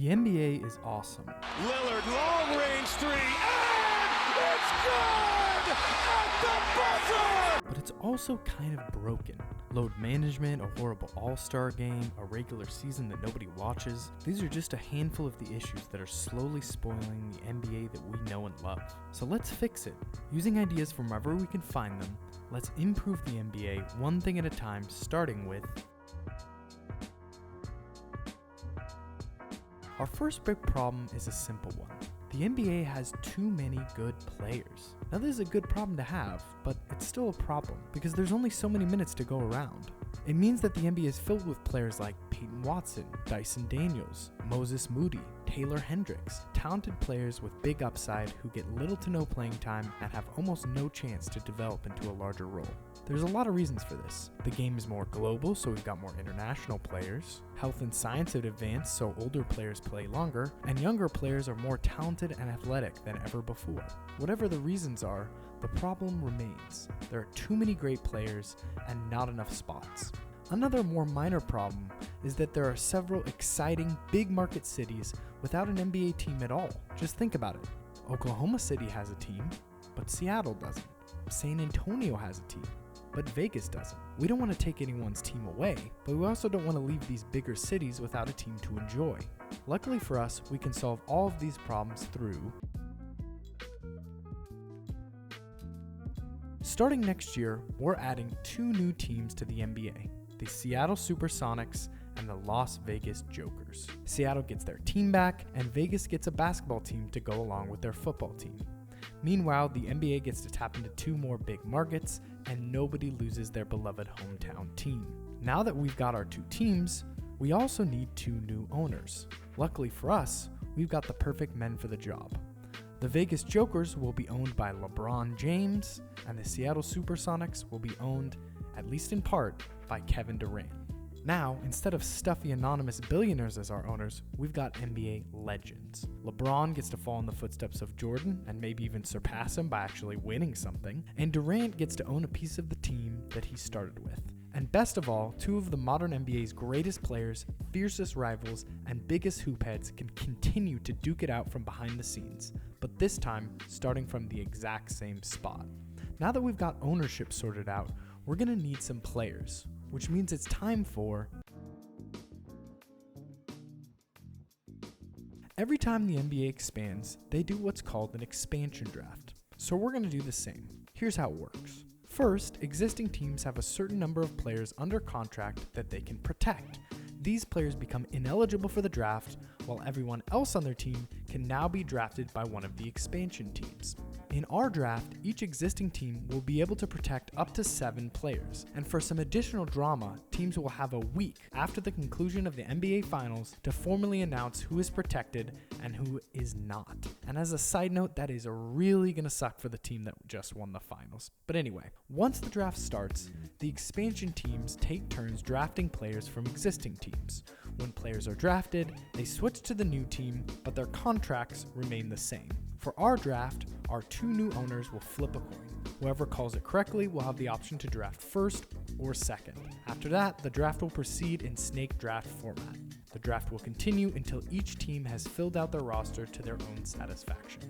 The NBA is awesome. Lillard, long range three, and it's good at the buzzer! But it's also kind of broken. Load management, a horrible all-star game, a regular season that nobody watches. These are just a handful of the issues that are slowly spoiling the NBA that we know and love. So let's fix it. Using ideas from wherever we can find them, let's improve the NBA one thing at a time, starting with our first big problem is a simple one. The NBA has too many good players. Now this is a good problem to have, but it's still a problem because there's only so many minutes to go around. It means that the NBA is filled with players like Peyton Watson, Dyson Daniels, Moses Moody, Taylor Hendricks, talented players with big upside who get little to no playing time and have almost no chance to develop into a larger role. There's a lot of reasons for this. The game is more global, so we've got more international players. Health and science have advanced, so older players play longer, and younger players are more talented and athletic than ever before. Whatever the reasons are, the problem remains. There are too many great players and not enough spots. Another more minor problem is that there are several exciting big market cities without an NBA team at all. Just think about it. Oklahoma City has a team, but Seattle doesn't. San Antonio has a team, but Vegas doesn't. We don't want to take anyone's team away, but we also don't want to leave these bigger cities without a team to enjoy. Luckily for us, we can solve all of these problems through starting next year, we're adding 2 new teams to the NBA, the Seattle Supersonics and the Las Vegas Jokers. Seattle gets their team back, and Vegas gets a basketball team to go along with their football team. Meanwhile, the NBA gets to tap into 2 more big markets, and nobody loses their beloved hometown team. Now that we've got our 2 teams, we also need 2 new owners. Luckily for us, we've got the perfect men for the job. The Vegas Jokers will be owned by LeBron James, and the Seattle Supersonics will be owned, at least in part, by Kevin Durant. Now, instead of stuffy anonymous billionaires as our owners, we've got NBA legends. LeBron gets to follow in the footsteps of Jordan and maybe even surpass him by actually winning something, and Durant gets to own a piece of the team that he started with. And best of all, 2 of the modern NBA's greatest players, fiercest rivals, and biggest hoopheads can continue to duke it out from behind the scenes, but this time starting from the exact same spot. Now that we've got ownership sorted out, we're going to need some players, which means it's time for every time the NBA expands, they do what's called an expansion draft. So we're going to do the same. Here's how it works. First, existing teams have a certain number of players under contract that they can protect. These players become ineligible for the draft, while everyone else on their team can now be drafted by one of the expansion teams. In our draft, each existing team will be able to protect up to 7 players, and for some additional drama, teams will have a week after the conclusion of the NBA Finals to formally announce who is protected and who is not. And as a side note, that is really gonna suck for the team that just won the finals. But anyway, once the draft starts, the expansion teams take turns drafting players from existing teams. When players are drafted, they switch to the new team, but their contracts remain the same. For our draft, our 2 new owners will flip a coin. Whoever calls it correctly will have the option to draft first or second. After that, the draft will proceed in snake draft format. The draft will continue until each team has filled out their roster to their own satisfaction.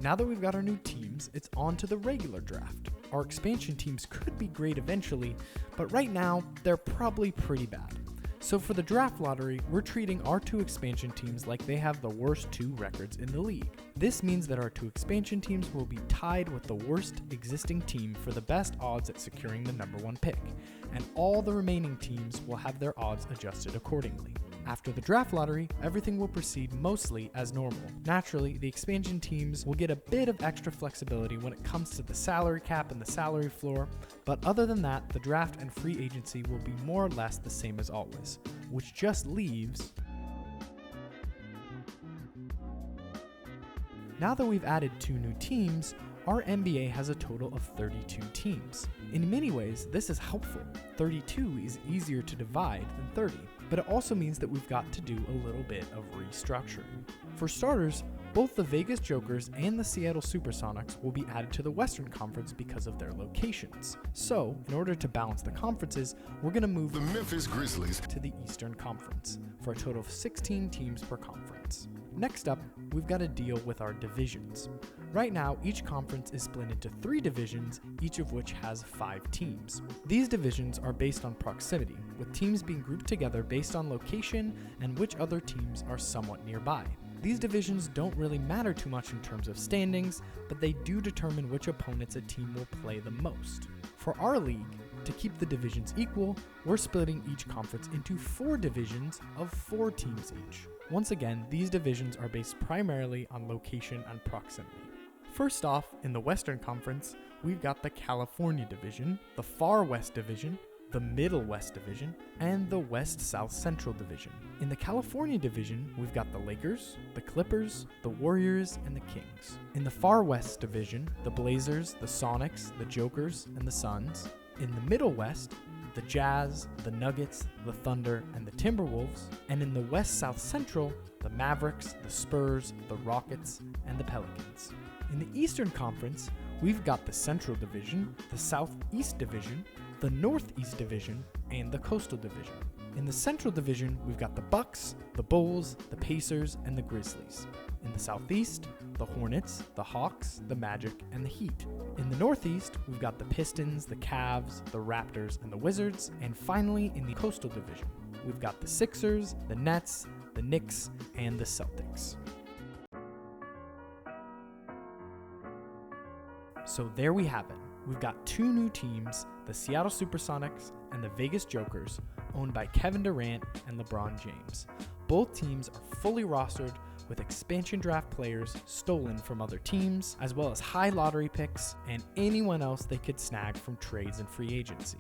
Now that we've got our new teams, it's on to the regular draft. Our expansion teams could be great eventually, but right now, they're probably pretty bad. So for the draft lottery, we're treating our 2 expansion teams like they have the worst 2 records in the league. This means that our 2 expansion teams will be tied with the worst existing team for the best odds at securing the number 1 pick, and all the remaining teams will have their odds adjusted accordingly. After the draft lottery, everything will proceed mostly as normal. Naturally, the expansion teams will get a bit of extra flexibility when it comes to the salary cap and the salary floor, but other than that, the draft and free agency will be more or less the same as always, which just leaves now that we've added 2 new teams, our NBA has a total of 32 teams. In many ways, this is helpful. 32 is easier to divide than 30, but it also means that we've got to do a little bit of restructuring. For starters, Both the Vegas Jokers and the Seattle Supersonics will be added to the Western Conference because of their locations. So, in order to balance the conferences, we're going to move The Memphis Grizzlies to the Eastern Conference for a total of 16 teams per conference. Next up, we've got to deal with our divisions. Right now, each conference is split into 3 divisions, each of which has 5 teams. These divisions are based on proximity, with teams being grouped together based on location and which other teams are somewhat nearby. These divisions don't really matter too much in terms of standings, but they do determine which opponents a team will play the most. For our league, to keep the divisions equal, we're splitting each conference into 4 divisions of 4 teams each. Once again, these divisions are based primarily on location and proximity. First off, in the Western Conference, we've got the California Division, the Far West Division, the Middle West Division, and the West South Central Division. In the California Division, we've got the Lakers, the Clippers, the Warriors, and the Kings. In the Far West Division, the Blazers, the Sonics, the Jokers, and the Suns. In the Middle West, the Jazz, the Nuggets, the Thunder, and the Timberwolves. And in the West South Central, the Mavericks, the Spurs, the Rockets, and the Pelicans. In the Eastern Conference, we've got the Central Division, the Southeast Division, the Northeast Division, and the Coastal Division. In the Central Division, we've got the Bucks, the Bulls, the Pacers, and the Grizzlies. In the Southeast, the Hornets, the Hawks, the Magic, and the Heat. In the Northeast, we've got the Pistons, the Cavs, the Raptors, and the Wizards. And finally, in the Coastal Division, we've got the Sixers, the Nets, the Knicks, and the Celtics. So there we have it. We've got 2 new teams, the Seattle Supersonics and the Vegas Jokers, owned by Kevin Durant and LeBron James. Both teams are fully rostered with expansion draft players stolen from other teams, as well as high lottery picks and anyone else they could snag from trades and free agency.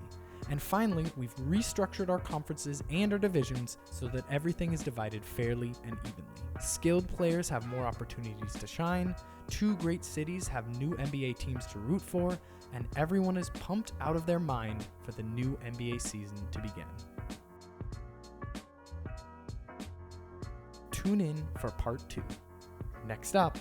And finally, we've restructured our conferences and our divisions so that everything is divided fairly and evenly. Skilled players have more opportunities to shine, 2 great cities have new NBA teams to root for, and everyone is pumped out of their mind for the new NBA season to begin. Tune in for part 2. Next up,